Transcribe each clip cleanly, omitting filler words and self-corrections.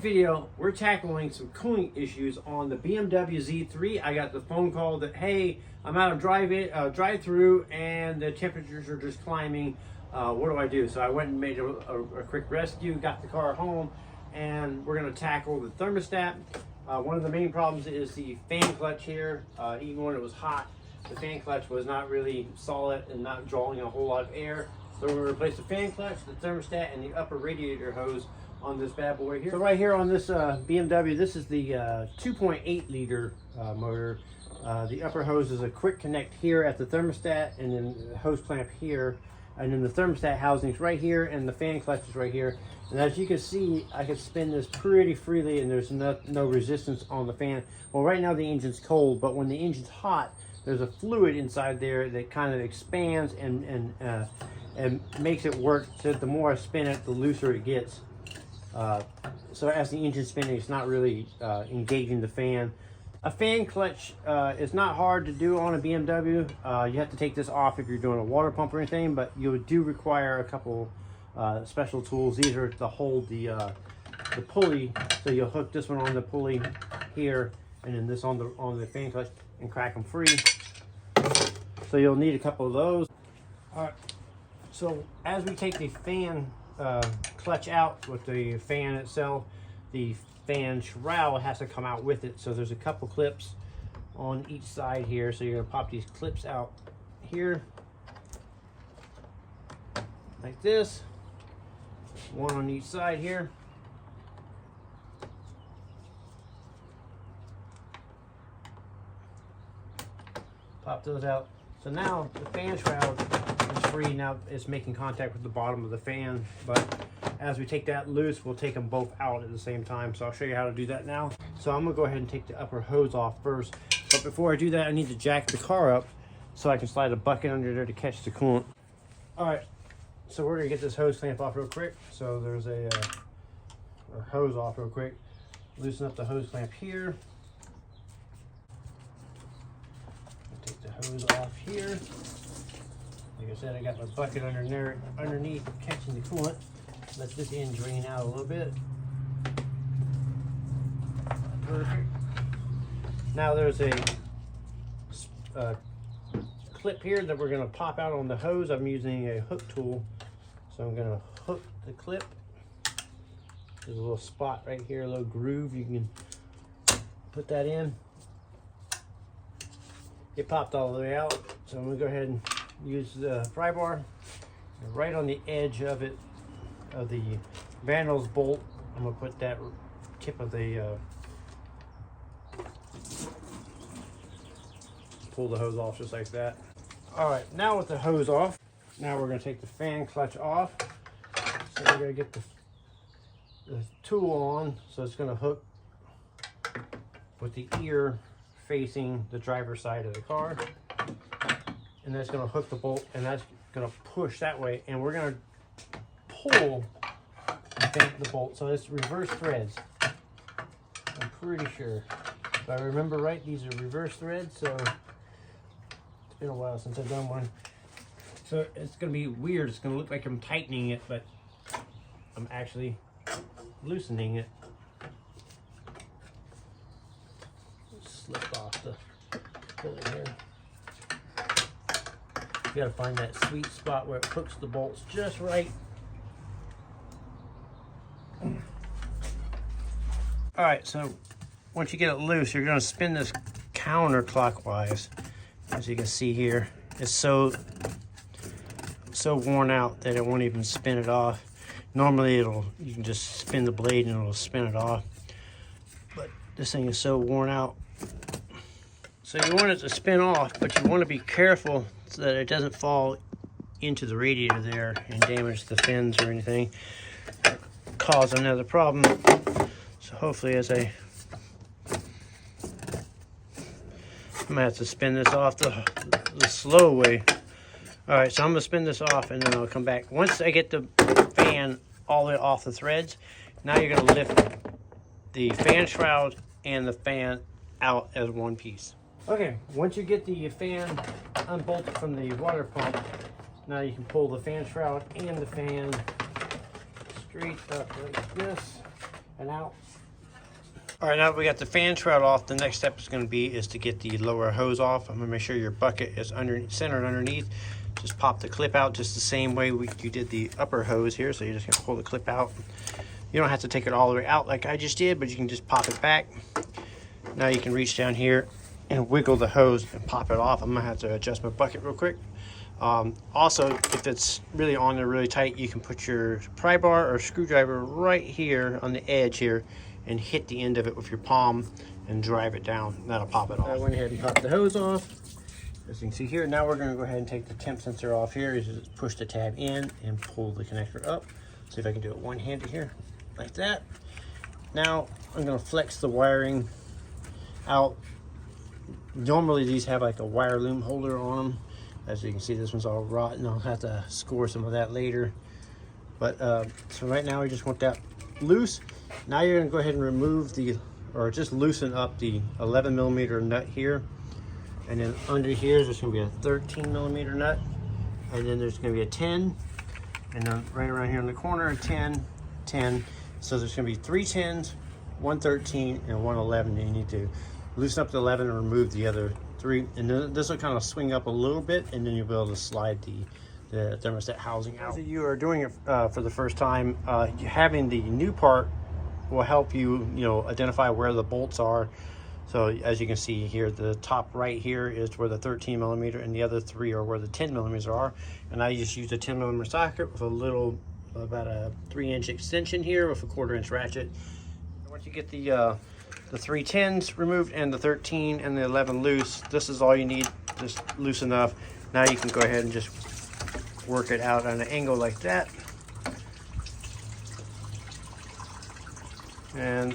video, we're tackling some cooling issues on the BMW Z3. I got the phone call that, hey, I'm out of drive-through and the temperatures are just climbing. What do I do? So I went and made a quick rescue, got the car home, and we're going to tackle the thermostat. One of the main problems is the fan clutch here. Even when it was hot, the fan clutch was not really solid and not drawing a whole lot of air. So we're going to replace the fan clutch, the thermostat, and the upper radiator hose on this bad boy here. So right here on this BMW, this is the 2.8 liter motor. The upper hose is a quick connect here at the thermostat, and then the hose clamp here, and then the thermostat housing is right here, and the fan clutch is right here. And as you can see, I can spin this pretty freely, and there's no resistance on the fan. Well, right now the engine's cold, but when the engine's hot, there's a fluid inside there that kind of expands and makes it work. So the more I spin it, the looser it gets. So as the engine's spinning, it's not really engaging the fan. A fan clutch is not hard to do on a BMW. You have to take this off if you're doing a water pump or anything, but you do require a couple special tools. These are to hold the pulley. So you'll hook this one on the pulley here, and then this on the fan clutch, and crack them free. So you'll need a couple of those. All right. So as we take the fan clutch out with the fan itself, the fan shroud has to come out with it. So there's a couple clips on each side here. So you're gonna pop these clips out here like this, one on each side here. Pop those out. So now the fan shroud is free. Now it's making contact with the bottom of the fan, but as we take that loose, we'll take them both out at the same time. So I'll show you how to do that now. So I'm gonna go ahead and take the upper hose off first. But before I do that, I need to jack the car up so I can slide a bucket under there to catch the coolant. All right, so we're gonna get this hose clamp off real quick. So there's a hose off real quick. Loosen up the hose clamp here. Take the hose off here. Like I said, I got my bucket underneath catching the coolant. Let this end drain out a little bit. Perfect. Now there's a clip here that we're going to pop out on the hose. I'm using a hook tool, so I'm going to hook the clip. There's a little spot right here, a little groove. You can put that in. It popped all the way out, so I'm going to go ahead and use the pry bar right on the edge of it, of the Vandals bolt. I'm going to put that tip of the pull the hose off just like that. All right, now with the hose off, now we're going to take the fan clutch off. So we're going to get the tool on, so it's going to hook with the ear facing the driver's side of the car, and that's going to hook the bolt, and that's going to push that way, and we're going to pull the bolt. So it's reverse threads, I'm pretty sure. If I remember right, these are reverse threads, so it's been a while since I've done one. So it's going to be weird. It's going to look like I'm tightening it, but I'm actually loosening it. Slip off the pulley here. You gotta find that sweet spot where it hooks the bolts just right. All right, so once you get it loose, you're gonna spin this counterclockwise. As you can see here, it's so worn out that it won't even spin it off. Normally you can just spin the blade and it'll spin it off, but this thing is so worn out. So you want it to spin off, but you want to be careful so that it doesn't fall into the radiator there and damage the fins or anything, cause another problem. So hopefully I'm gonna have to spin this off the slow way. All right, so I'm gonna spin this off and then I'll come back. Once I get the fan all the way off the threads, now you're gonna lift the fan shroud and the fan out as one piece. Okay, once you get the fan unbolted from the water pump, now you can pull the fan shroud and the fan straight up like this and out. All right, now that we got the fan shroud off, the next step is going to be to get the lower hose off. I'm going to make sure your bucket is centered underneath. Just pop the clip out just the same way you did the upper hose here. So you're just going to pull the clip out. You don't have to take it all the way out like I just did, but you can just pop it back. Now you can reach down here and wiggle the hose and pop it off. I'm going to have to adjust my bucket real quick. Also, if it's really on there really tight, you can put your pry bar or screwdriver right here on the edge here and hit the end of it with your palm and drive it down. That'll pop it off. I went ahead and popped the hose off. As you can see here, now we're going to go ahead and take the temp sensor off here. You just push the tab in and pull the connector up. See if I can do it one-handed here, like that. Now I'm going to flex the wiring out. Normally these have like a wire loom holder on them. As you can see, this one's all rotten. I'll have to score some of that later. But so right now we just want that loose. Now you're going to go ahead and remove just loosen up the 11mm nut here. And then under here, there's going to be a 13mm nut. And then there's going to be a 10. And then right around here in the corner, a 10, 10. So there's going to be 3 10s, 1 13, and 1 11. And you need to loosen up the 11 and remove the other 3. And then this will kind of swing up a little bit, and then you'll be able to slide the thermostat housing out. If you are doing it for the first time, having the new part will help you, identify where the bolts are. So as you can see here, the top right here is where the 13mm, and the other 3 are where the 10mm are. And I just used a 10mm socket with about a 3-inch extension here with a 1/4-inch ratchet. Once you get the 3 10s removed and the 13 and the 11 loose, this is all you need, just loose enough. Now you can go ahead and just work it out at an angle like that. And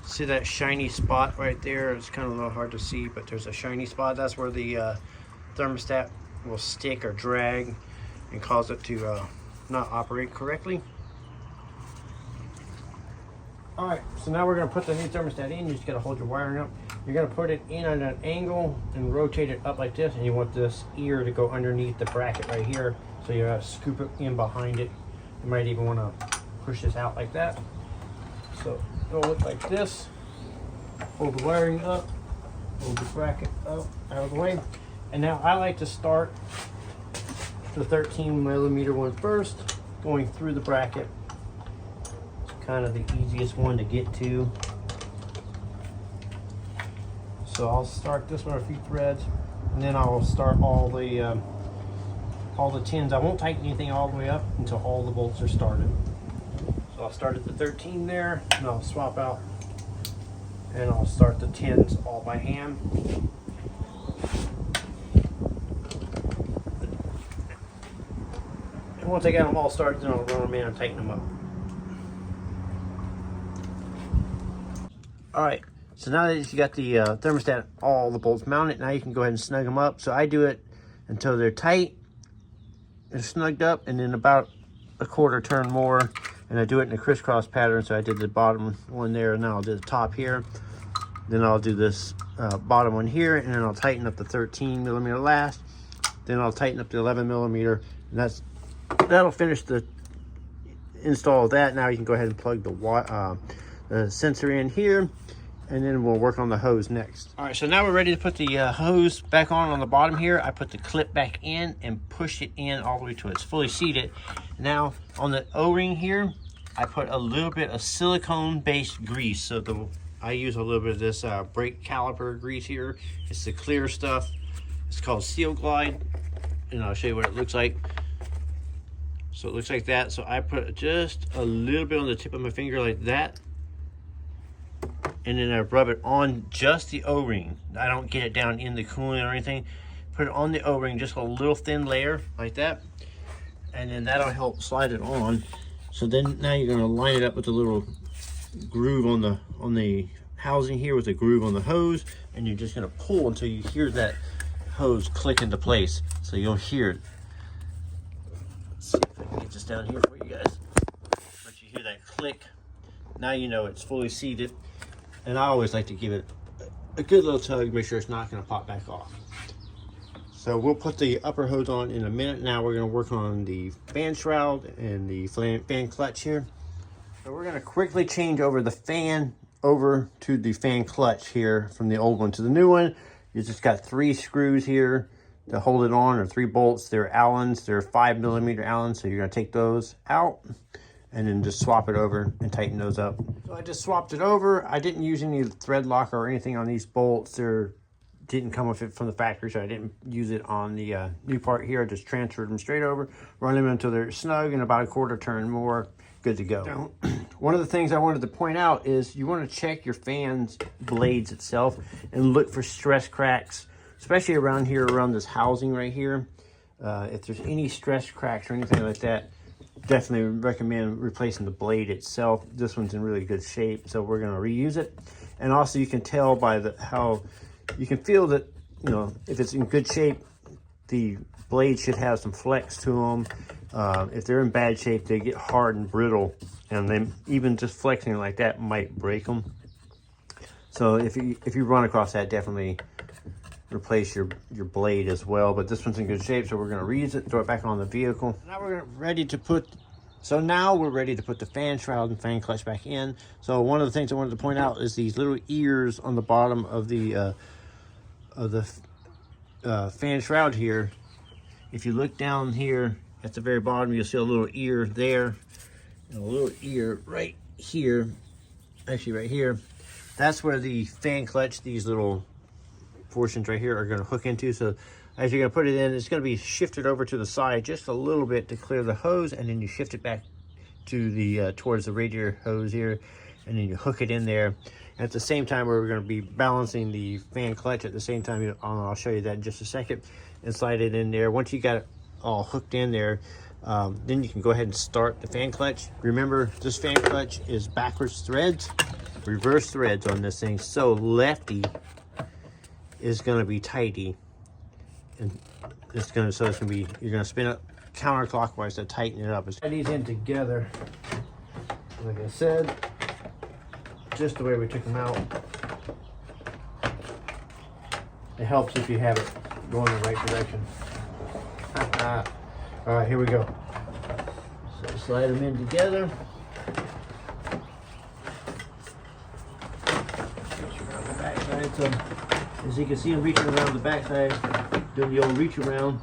see that shiny spot right there? It's kind of a little hard to see, but there's a shiny spot. That's where the thermostat will stick or drag and cause it to not operate correctly. All right, so now we're going to put the new thermostat in. You just got to hold your wiring up. You're going to put it in at an angle and rotate it up like this, and you want this ear to go underneath the bracket right here. So you have to scoop it in behind it. You might even want to push this out like that. So it'll look like this. Hold the wiring up, hold the bracket up, out of the way. And now I like to start the 13mm one first, going through the bracket. Kind of the easiest one to get to. So I'll start this one a few threads, and then I'll start all the 10s. I won't tighten anything all the way up until all the bolts are started. So I'll start at the 13 there, and I'll swap out, and I'll start the 10s all by hand. And once I got them all started, then I'll run them in and tighten them up. All right, so now that you got the thermostat, all the bolts mounted, now you can go ahead and snug them up. So I do it until they're tight and snugged up, and then about a 1/4 turn more, and I do it in a crisscross pattern. So I did the bottom one there, and now I'll do the top here. Then I'll do this bottom one here, and then I'll tighten up the 13mm last. Then I'll tighten up the 11mm, and that'll finish the install of that. Now you can go ahead and plug the sensor in here, and then we'll work on the hose next. All right, so now we're ready to put the hose back on the bottom here. I put the clip back in and push it in all the way till it's fully seated. Now on the O-ring here, I put a little bit of silicone-based grease. So I use a little bit of this brake caliper grease here. It's the clear stuff. It's called Seal Glide, and I'll show you what it looks like. So it looks like that. So I put just a little bit on the tip of my finger like that, and then I rub it on just the O-ring. I don't get it down in the coolant or anything. Put it on the O-ring, just a little thin layer like that, and then that'll help slide it on. So then now you're gonna line it up with a little groove on the housing here with a groove on the hose, and you're just gonna pull until you hear that hose click into place. So you'll hear it. Let's see if I can get this down here for you guys. Once you hear that click, now you know it's fully seated. And I always like to give it a good little tug, make sure it's not going to pop back off. So we'll put the upper hose on in a minute. Now we're going to work on the fan shroud and the fan clutch here. So we're going to quickly change over the fan over to the fan clutch here from the old one to the new one. You just got 3 screws here to hold it on, or 3 bolts. They're Allens, they're 5mm Allens, so you're gonna take those out and then just swap it over and tighten those up. So I just swapped it over. I didn't use any thread locker or anything on these bolts. They didn't come with it from the factory, so I didn't use it on the new part here. I just transferred them straight over, run them until they're snug, and about a quarter turn more, good to go. One of the things I wanted to point out is you want to check your fan's blades itself and look for stress cracks, especially around here, around this housing right here. If there's any stress cracks or anything like that, definitely recommend replacing the blade itself. This one's in really good shape, so we're going to reuse it. And also you can tell by how you can feel that, you know, if it's in good shape, the blade should have some flex to them. If they're in bad shape, they get hard and brittle, and then even just flexing it like that might break them. So if you run across that, definitely replace your blade as well. But this one's in good shape, so we're going to reuse it, throw it back on the vehicle. Now we're ready to put the fan shroud and fan clutch back in. So one of the things I wanted to point out is these little ears on the bottom of the fan shroud here. If you look down here at the very bottom, you'll see a little ear there and a little ear right here, actually right here. That's where the fan clutch, these little portions right here, are going to hook into. So as you're going to put it in, it's going to be shifted over to the side just a little bit to clear the hose, and then you shift it back to the towards the radiator hose here, and then you hook it in there. And at the same time, we're going to be balancing the fan clutch at the same time. I'll show you that in just a second, and slide it in there. Once you got it all hooked in there, then you can go ahead and start the fan clutch. Remember, this fan clutch is backwards threads, reverse threads on this thing. So lefty is going to be tighty, and you're going to spin it counterclockwise to tighten it up. Tie these in together, like I said, just the way we took them out. It helps if you have it going in the right direction. All right, here we go. So slide them in together. Around the backside. So as you can see, I'm reaching around the backside, doing the old reach around,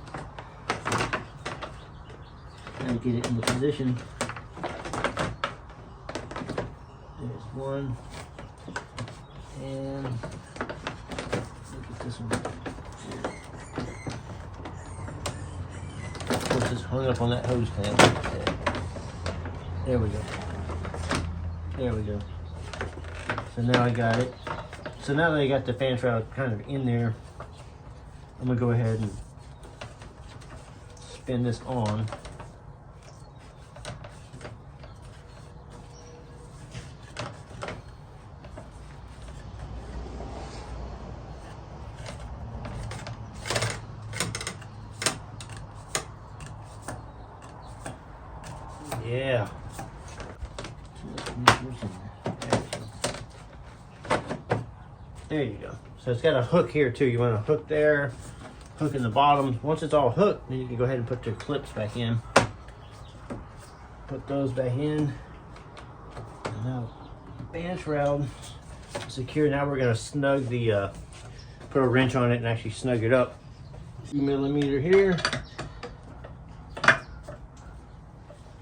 trying to get it in the position. There's one, and look at this one. This is hung up on that hose clamp. There we go. There we go. So now I got it. So now that I got the fan shroud kind of in there, I'm gonna go ahead and spin this on. Yeah. There you go. So it's got a hook here too. You want a hook there, hook in the bottom. Once it's all hooked, then you can go ahead and put your clips back in. Put those back in. And now fan shroud secure. Now we're gonna snug the, put a wrench on it and actually snug it up. 2mm here.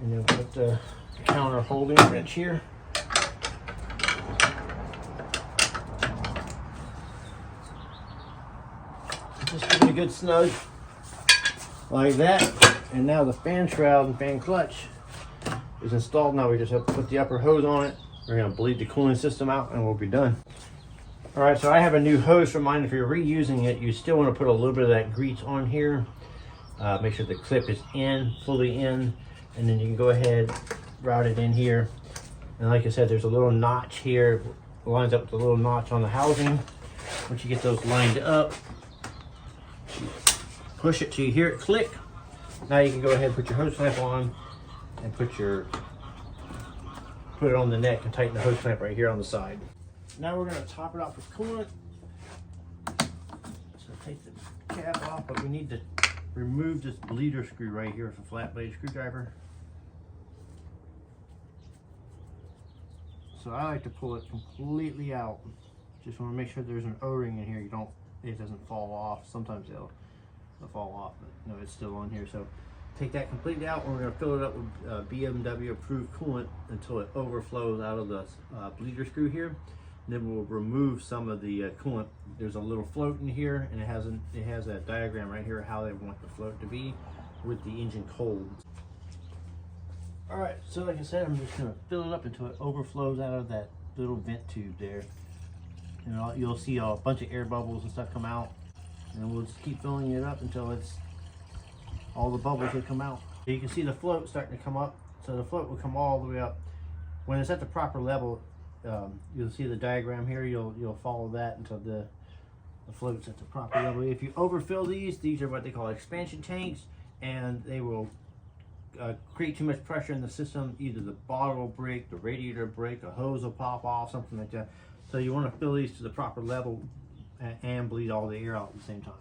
And then put the counter holding wrench here. Just give it a good snug like that. And now the fan shroud and fan clutch is installed. Now we just have to put the upper hose on it. We're going to bleed the cooling system out and we'll be done. All right, so I have a new hose for mine. If you're reusing it, you still want to put a little bit of that grease on here. Make sure the clip is fully in, and then you can go ahead, route it in here. And like I said, there's a little notch here. It lines up with the little notch on the housing. Once you get those lined up, push it till you hear it click. Now you can go ahead and put your hose clamp on and put it on the neck and tighten the hose clamp right here on the side. Now we're going to top it off with coolant. So take the cap off, but we need to remove this bleeder screw right here with a flat blade screwdriver. So I like to pull it completely out. Just want to make sure there's an O-ring in here. It doesn't fall off. Sometimes they'll fall off, but no, it's still on here. So take that completely out. We're going to fill it up with BMW approved coolant until it overflows out of the bleeder screw here. And then we'll remove some of the coolant. There's a little float in here, and it has a diagram right here how they want the float to be with the engine cold. All right, so like I said, I'm just going to fill it up until it overflows out of that little vent tube there. And you'll see a bunch of air bubbles and stuff come out, and we'll just keep filling it up until all the bubbles will come out. You can see the float starting to come up, so the float will come all the way up. When it's at the proper level, you'll see the diagram here. You'll follow that until the float's at the proper level. If you overfill these are what they call expansion tanks, and they will create too much pressure in the system. Either the bottle will break, the radiator will break, a hose will pop off, something like that. So you want to fill these to the proper level and bleed all the air out at the same time.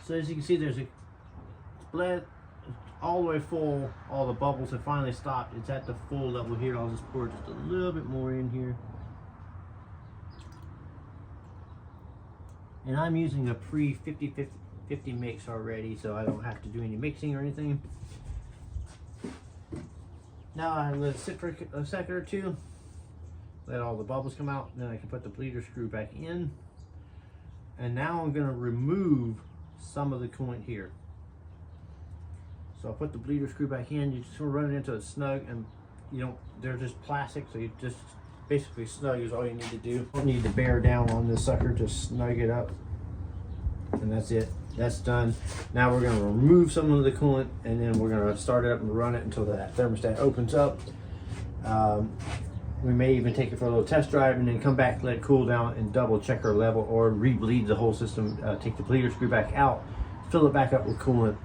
So as you can see, there's a bled all the way full. All the bubbles have finally stopped. It's at the full level here. I'll just pour just a little bit more in here. And I'm using a pre-50 mix already, so I don't have to do any mixing or anything. Now I let it sit for a second or two, let all the bubbles come out, then I can put the bleeder screw back in. And now I'm going to remove some of the coolant here. So I'll put the bleeder screw back in. You just want to run it into a snug, and they're just plastic, so you just basically snug is all you need to do. You don't need to bear down on this sucker, just snug it up, and that's it. That's done. Now we're going to remove some of the coolant, and then we're going to start it up and run it until that thermostat opens up. We may even take it for a little test drive and then come back, let it cool down, and double check our level, or re-bleed the whole system. Take the bleeder screw back out, fill it back up with coolant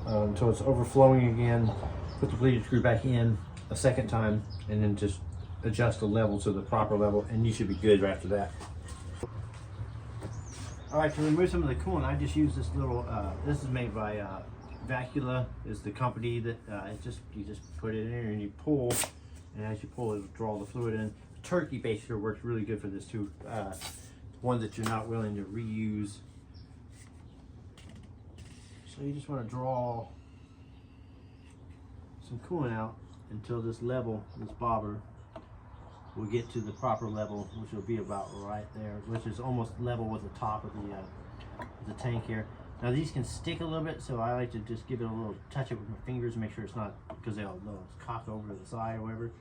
until it's overflowing again. Put the bleeder screw back in a second time, and then just adjust the level to the proper level, and you should be good after that. All right, to remove some of the coolant, I just use this little, this is made by Vacula, is the company that you just put it in and you pull, and as you pull it'll draw the fluid in. Turkey baster works really good for this too, one that you're not willing to reuse. So you just want to draw some coolant out until this level, this bobber, will get to the proper level, which will be about right there, which is almost level with the top of the tank here. Now these can stick a little bit, so I like to just give it a little touch it with my fingers, make sure it's not, because they'll cock over to the side or whatever,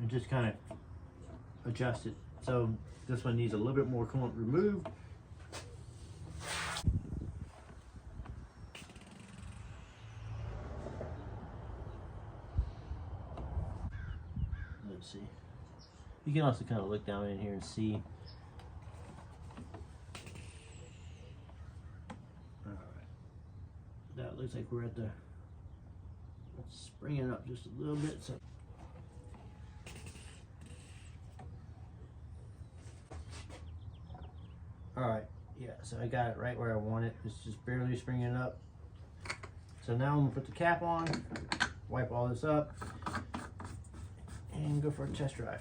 and just kind of adjust it. So this one needs a little bit more coolant removed. Let's see. You can also kind of look down in here and see. Alright. That looks like we're at the, let's bring it up just a little bit. So alright, yeah, so I got it right where I want it. It's just barely springing up. So now I'm going to put the cap on, wipe all this up, and go for a test drive.